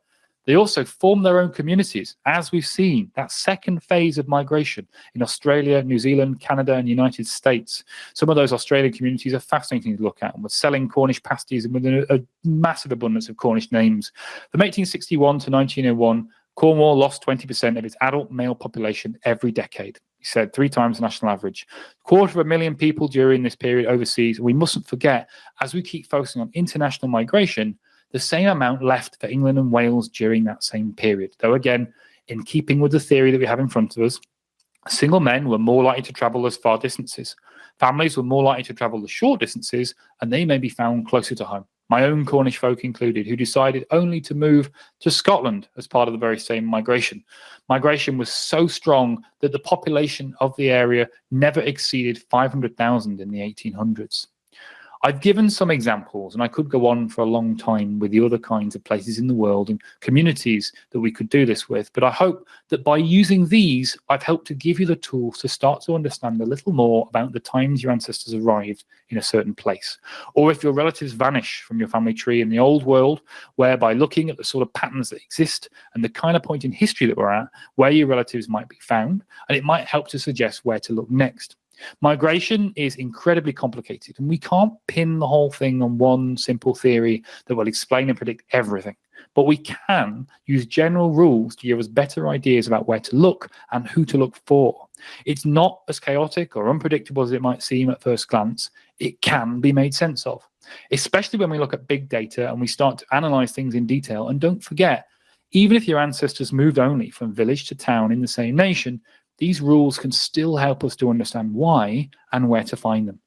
They also form their own communities, as we've seen, that second phase of migration in Australia, New Zealand, Canada, and the United States. Some of those Australian communities are fascinating to look at, and we're selling Cornish pasties and with a massive abundance of Cornish names. From 1861 to 1901, Cornwall lost 20% of its adult male population every decade. He said 3 times the national average. 250,000 people during this period overseas. We mustn't forget, as we keep focusing on international migration, the same amount left for England and Wales during that same period. Though again, in keeping with the theory that we have in front of us, single men were more likely to travel as far distances. Families were more likely to travel the short distances, and they may be found closer to home. My own Cornish folk included, who decided only to move to Scotland as part of the very same migration. Migration was so strong that the population of the area never exceeded 500,000 in the 1800s. I've given some examples, and I could go on for a long time with the other kinds of places in the world and communities that we could do this with, but I hope that by using these, I've helped to give you the tools to start to understand a little more about the times your ancestors arrived in a certain place. Or if your relatives vanish from your family tree in the old world, where by looking at the sort of patterns that exist and the kind of point in history that we're at, where your relatives might be found, and it might help to suggest where to look next. Migration is incredibly complicated, and we can't pin the whole thing on one simple theory that will explain and predict everything. But we can use general rules to give us better ideas about where to look and who to look for. It's not as chaotic or unpredictable as it might seem at first glance. It can be made sense of, especially when we look at big data and we start to analyze things in detail. And don't forget, even if your ancestors moved only from village to town in the same nation, these rules can still help us to understand why and where to find them.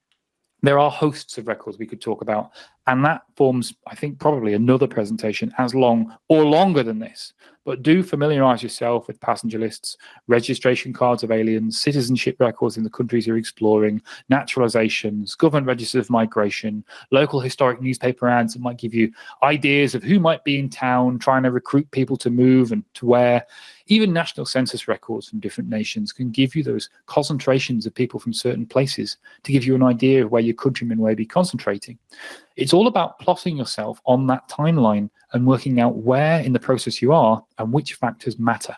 There are hosts of records we could talk about, and that forms, I think, probably another presentation as long or longer than this. But do familiarize yourself with passenger lists, registration cards of aliens, citizenship records in the countries you're exploring, naturalizations, government registers of migration, local historic newspaper ads that might give you ideas of who might be in town, trying to recruit people to move and to where. Even national census records from different nations can give you those concentrations of people from certain places to give you an idea of where your countrymen may be concentrating. It's all about plotting yourself on that timeline and working out where in the process you are and which factors matter.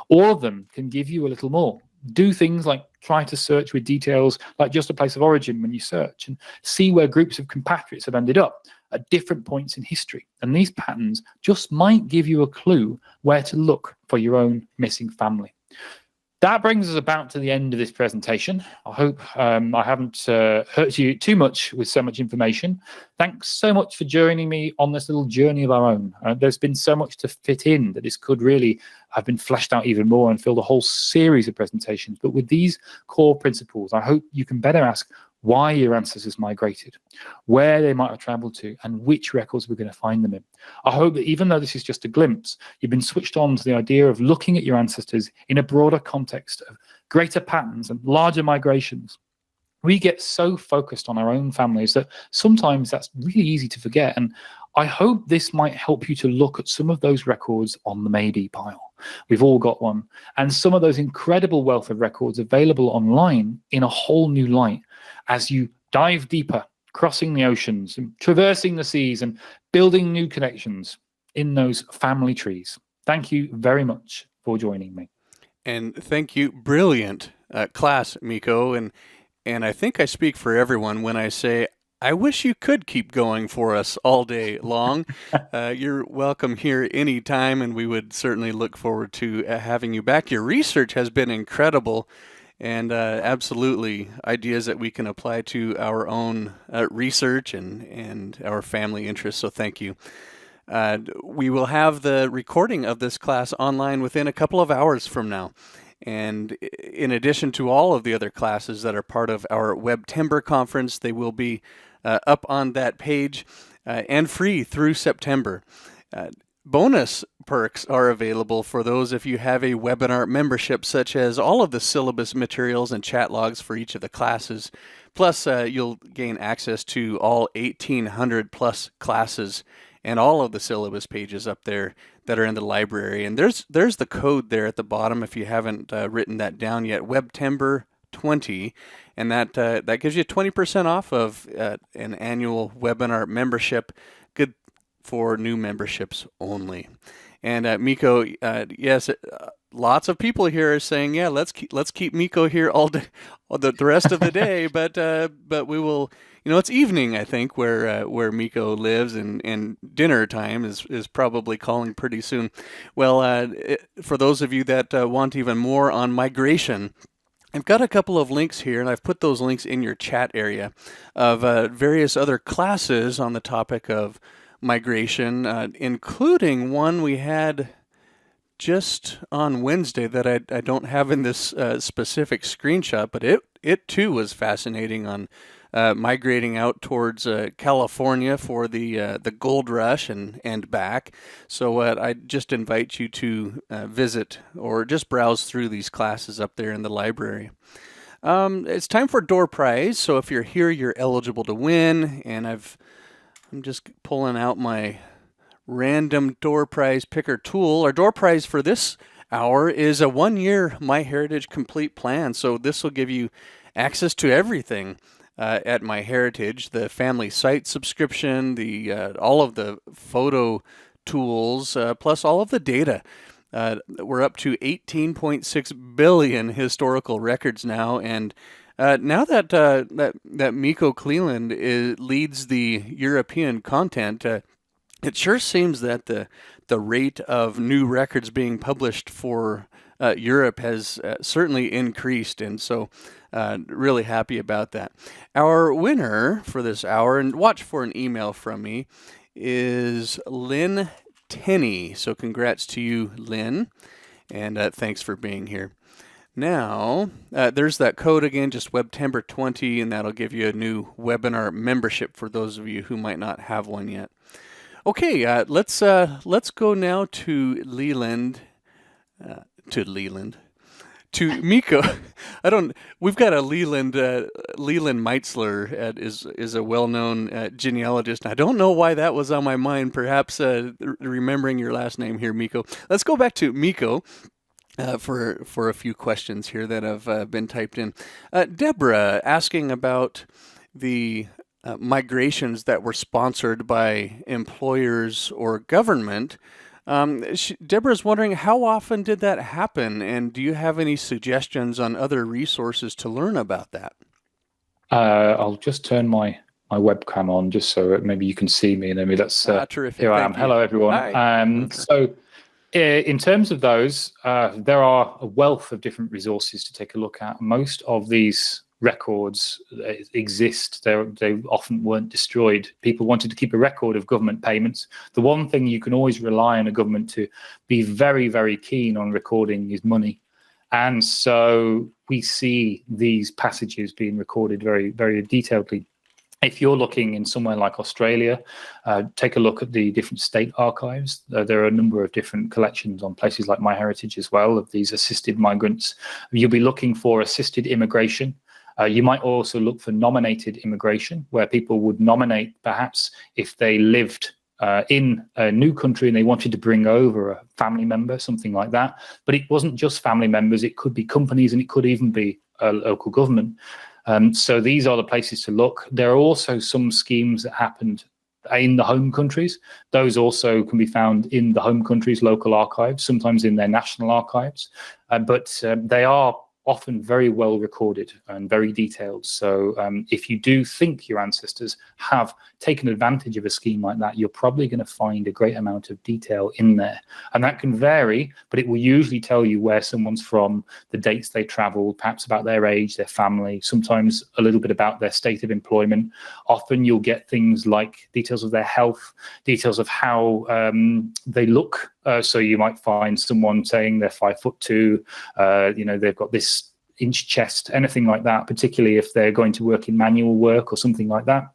All of them can give you a little more. Do things like try to search with details like just a place of origin when you search, and see where groups of compatriots have ended up at different points in history. And these patterns just might give you a clue where to look for your own missing family. That brings us about to the end of this presentation. I hope I haven't hurt you too much with so much information. Thanks so much for joining me on this little journey of our own. There's been so much to fit in that this could really have been fleshed out even more and filled a whole series of presentations. But with these core principles, I hope you can better ask why your ancestors migrated, where they might have traveled to, and which records we're going to find them in. I hope that even though this is just a glimpse, you've been switched on to the idea of looking at your ancestors in a broader context of greater patterns and larger migrations. We get so focused on our own families that sometimes that's really easy to forget. And I hope this might help you to look at some of those records on the maybe pile. We've all got one. And some of those incredible wealth of records available online in a whole new light as you dive deeper, crossing the oceans and traversing the seas and building new connections in those family trees. Thank you very much for joining me. And thank you. Brilliant class, Myko. And I think I speak for everyone when I say I wish you could keep going for us all day long. You're welcome here anytime, and we would certainly look forward to having you back. Your research has been incredible, and absolutely ideas that we can apply to our own research and our family interests. So thank you. We will have the recording of this class online within a couple of hours from now. And in addition to all of the other classes that are part of our Webtember conference, they will be up on that page and free through September. Bonus perks are available for those if you have a webinar membership, such as all of the syllabus materials and chat logs for each of the classes. Plus, you'll gain access to all 1,800 plus classes and all of the syllabus pages up there that are in the library. And there's the code there at the bottom if you haven't written that down yet, Webtember 20, and that gives you 20% off of an annual webinar membership. Good for new memberships only. And Myko, yes, lots of people here are saying, yeah, let's keep Myko here all day, the rest of the day. But we will. It's evening, I think, where Myko lives, and dinner time is probably calling pretty soon. Well, for those of you that want even more on migration, I've got a couple of links here, and I've put those links in your chat area of various other classes on the topic of migration, including one we had just on Wednesday that I don't have in this specific screenshot, but it too was fascinating on migrating out towards California for the gold rush and back. So I just invite you to visit or just browse through these classes up there in the library. It's time for door prize. So if you're here, you're eligible to win. And I'm just pulling out my random door prize picker tool. Our door prize for this hour is a 1-year MyHeritage complete plan. So this will give you access to everything at MyHeritage, the family site subscription, the all of the photo tools, plus all of the data. We're up to 18.6 billion historical records now, and now that Myko Clelland leads the European content, it sure seems that the rate of new records being published for Europe has certainly increased, and so really happy about that. Our winner for this hour, and watch for an email from me, is Lynn Tenney. So congrats to you, Lynn, and thanks for being here. Now, there's that code again, just Webtember 20, and that'll give you a new webinar membership for those of you who might not have one yet. Okay, let's go now to Leland. To Myko. We've got a Leland Meitzler is a well-known genealogist. I don't know why that was on my mind. Perhaps remembering your last name here, Myko. Let's go back to Myko for a few questions here that have been typed in. Deborah asking about the migrations that were sponsored by employers or government. Deborah's wondering, how often did that happen, and do you have any suggestions on other resources to learn about that? I'll just turn my webcam on just so maybe you can see me, and maybe that's terrific. here I am. Hello, everyone. Hi. So In terms of those, there are a wealth of different resources to take a look at. Most of these records exist. They often weren't destroyed. People wanted to keep a record of government payments. The one thing you can always rely on a government to be very, very keen on recording is money. And so we see these passages being recorded very, very detailedly. If you're looking in somewhere like Australia, take a look at the different state archives. There are a number of different collections on places like MyHeritage as well of these assisted migrants. You'll be looking for assisted immigration. You might also look for nominated immigration, where people would nominate perhaps if they lived in a new country and they wanted to bring over a family member, something like that. But it wasn't just family members. It could be companies, and it could even be a local government. So these are the places to look. There are also some schemes that happened in the home countries. Those also can be found in the home countries' local archives, sometimes in their national archives. But they are often very well recorded and very detailed. So if you do think your ancestors have taken advantage of a scheme like that, you're probably going to find a great amount of detail in there. And that can vary, but it will usually tell you where someone's from, the dates they traveled, perhaps about their age, their family, sometimes a little bit about their state of employment. Often you'll get things like details of their health, details of how they look. So you might find someone saying they're 5'2", they've got this inch chest, anything like that, particularly if they're going to work in manual work or something like that.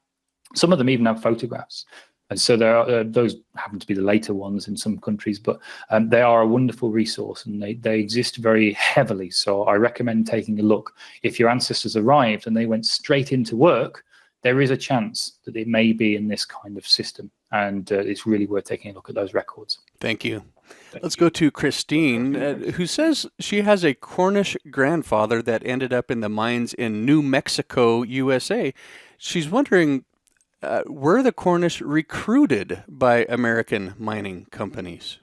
Some of them even have photographs. And so there are, those happen to be the later ones in some countries, but they are a wonderful resource, and they exist very heavily. So I recommend taking a look. If your ancestors arrived and they went straight into work, there is a chance that it may be in this kind of system, and it's really worth taking a look at those records. Thank you. Let's go to Christine, who says she has a Cornish grandfather that ended up in the mines in New Mexico, USA. She's wondering, were the Cornish recruited by American mining companies?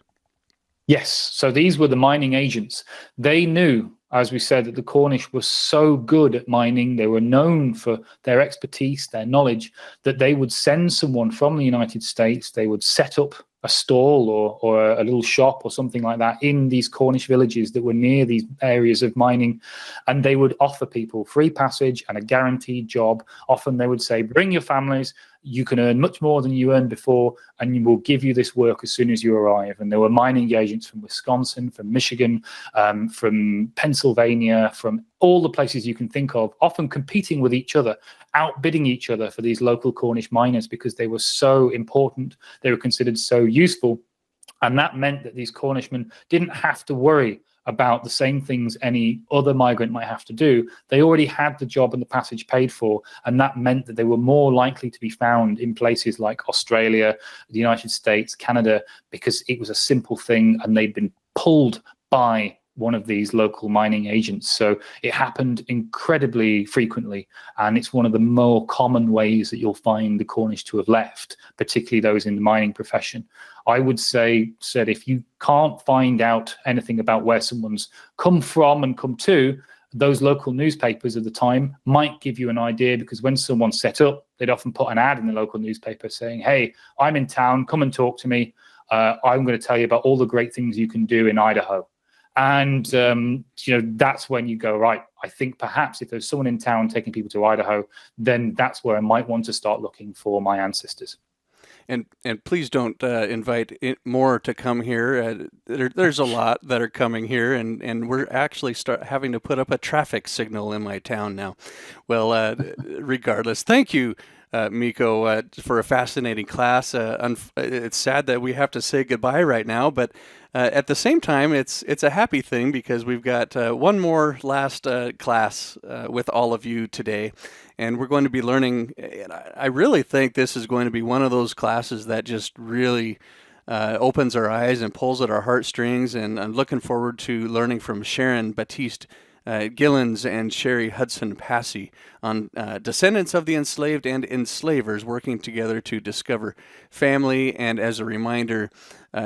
Yes. So these were the mining agents. They knew, as we said, that the Cornish were so good at mining. They were known for their expertise, their knowledge, that they would send someone from the United States. They would set up a stall or a little shop or something like that in these Cornish villages that were near these areas of mining. And they would offer people free passage and a guaranteed job. Often they would say, bring your families. You can earn much more than you earned before, and we will give you this work as soon as you arrive. And there were mining agents from Wisconsin, from Michigan, from Pennsylvania, from all the places you can think of, often competing with each other, outbidding each other for these local Cornish miners because they were so important, they were considered so useful. And that meant that these Cornishmen didn't have to worry about the same things any other migrant might have to do. They already had the job and the passage paid for, and that meant that they were more likely to be found in places like Australia, the United States, Canada, because it was a simple thing and they'd been pulled by one of these local mining agents. So it happened incredibly frequently, and it's one of the more common ways that you'll find the Cornish to have left, particularly those in the mining profession. I would say, said, if you can't find out anything about where someone's come from and come to, those local newspapers at the time might give you an idea, because when someone set up, they'd often put an ad in the local newspaper saying, hey, I'm in town, come and talk to me. I'm going to tell you about all the great things you can do in Idaho. And, that's when you go, right, I think perhaps if there's someone in town taking people to Idaho, then that's where I might want to start looking for my ancestors. And please don't invite more to come here. There's a lot that are coming here, and we're actually having to put up a traffic signal in my town now. Well, regardless, thank you, Myko, for a fascinating class. It's sad that we have to say goodbye right now, but at the same time, it's a happy thing because we've got one more last class with all of you today, and we're going to be learning. And I really think this is going to be one of those classes that just really opens our eyes and pulls at our heartstrings, and I'm looking forward to learning from Sharon Baptiste Gillens and Sherry Hudson Passy on descendants of the enslaved and enslavers working together to discover family. And as a reminder,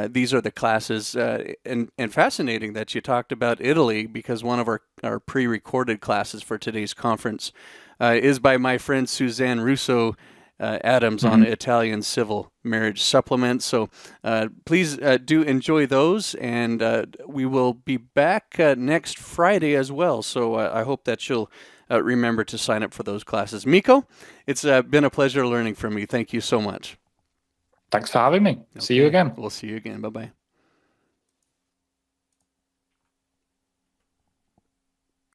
these are the classes, and fascinating that you talked about Italy, because one of our pre-recorded classes for today's conference is by my friend Suzanne Russo Adams on Italian civil marriage supplement. So please do enjoy those, and we will be back next Friday as well. So I hope that you'll remember to sign up for those classes. Myko, it's been a pleasure learning from you. Thank you so much. Thanks for having me. Okay. See you again. We'll see you again. Bye-bye.